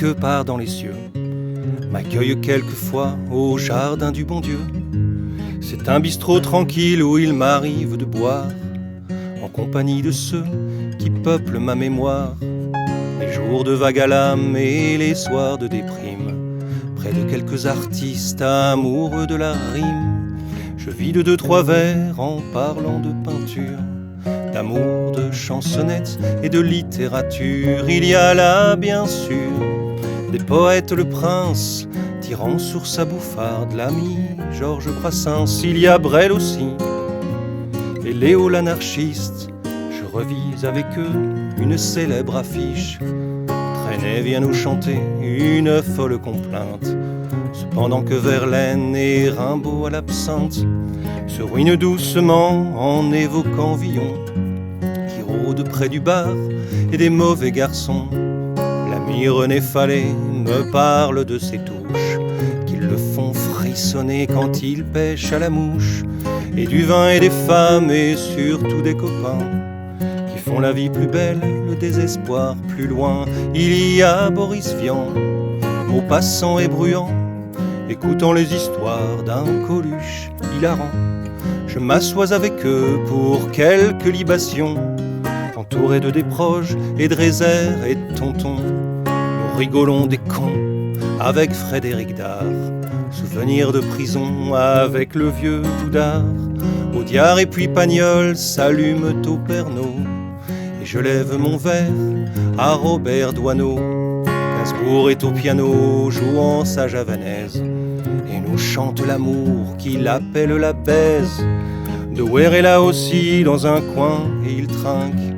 quelque part dans les cieux, m'accueille quelquefois au jardin du bon Dieu. C'est un bistrot tranquille où il m'arrive de boire, en compagnie de ceux qui peuplent ma mémoire. Les jours de vague à l'âme et les soirs de déprime, près de quelques artistes amoureux de la rime. Je vide 2-3 vers en parlant de peinture, d'amour, de chansonnettes et de littérature. Il y a là bien sûr des poètes, le prince tirant sur sa bouffarde, l'ami Georges Brassens. Il y a Brel aussi et Léo l'anarchiste. Je revis avec eux une célèbre affiche. Trenet vient nous chanter une folle complainte, cependant que Verlaine et Rimbaud à l'absinthe se ruinent doucement en évoquant Villon, qui rôde près du bar et des mauvais garçons. L'ami René Fallet me parle de ses touches qui le font frissonner quand il pêche à la mouche, et du vin et des femmes et surtout des copains qui font la vie plus belle, le désespoir plus loin. Il y a Boris Vian, maupassant et bruyant, écoutant les histoires d'un Coluche hilarant. Je m'assois avec eux pour quelques libations, entouré de déproges et de réserves et de tontons. Nous rigolons des cons avec Frédéric Dard, souvenirs de prison avec le vieux Doudard. Audiard et puis Pagnol s'allument au Pernod, et je lève mon verre à Robert Doisneau. Gainsbourg est au piano jouant sa javanaise et nous chante l'amour qu'il appelle la baise. De Weir est là aussi dans un coin et il trinque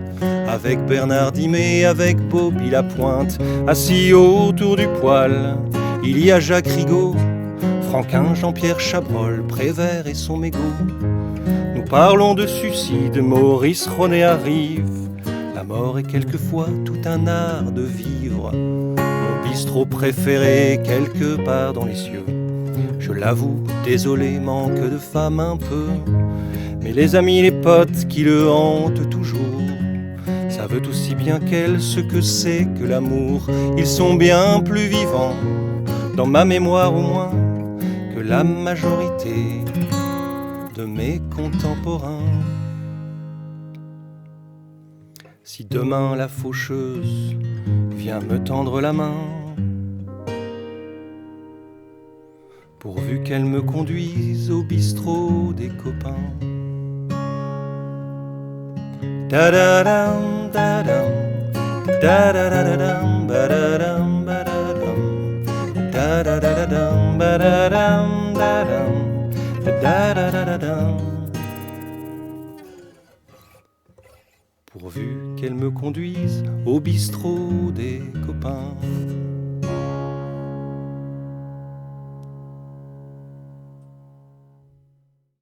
avec Bernard Dimet, avec Bobby Lapointe. Assis autour du poêle, il y a Jacques Rigaud, Franquin, Jean-Pierre Chabrol, Prévert et son mégot. Nous parlons de suicide, Maurice Ronet arrive. La mort est quelquefois tout un art de vivre. Mon bistrot préféré quelque part dans les cieux, je l'avoue, désolé, manque de femme un peu. Mais les amis, les potes qui le hantent toujours savent aussi bien qu'elle ce que c'est que l'amour. Ils sont bien plus vivants, dans ma mémoire au moins, que la majorité de mes contemporains. Si demain la faucheuse vient me tendre la main, pourvu qu'elle me conduise au bistrot des copains. Da-da-dam, da-dam, da-da-da-da-dam, ba-da-dam, ba-da-dam, da-da-da-da-dam, ba-da-dam, da-dam, da-da-da-da-dam. Pourvu qu'elle me conduise au bistrot des copains.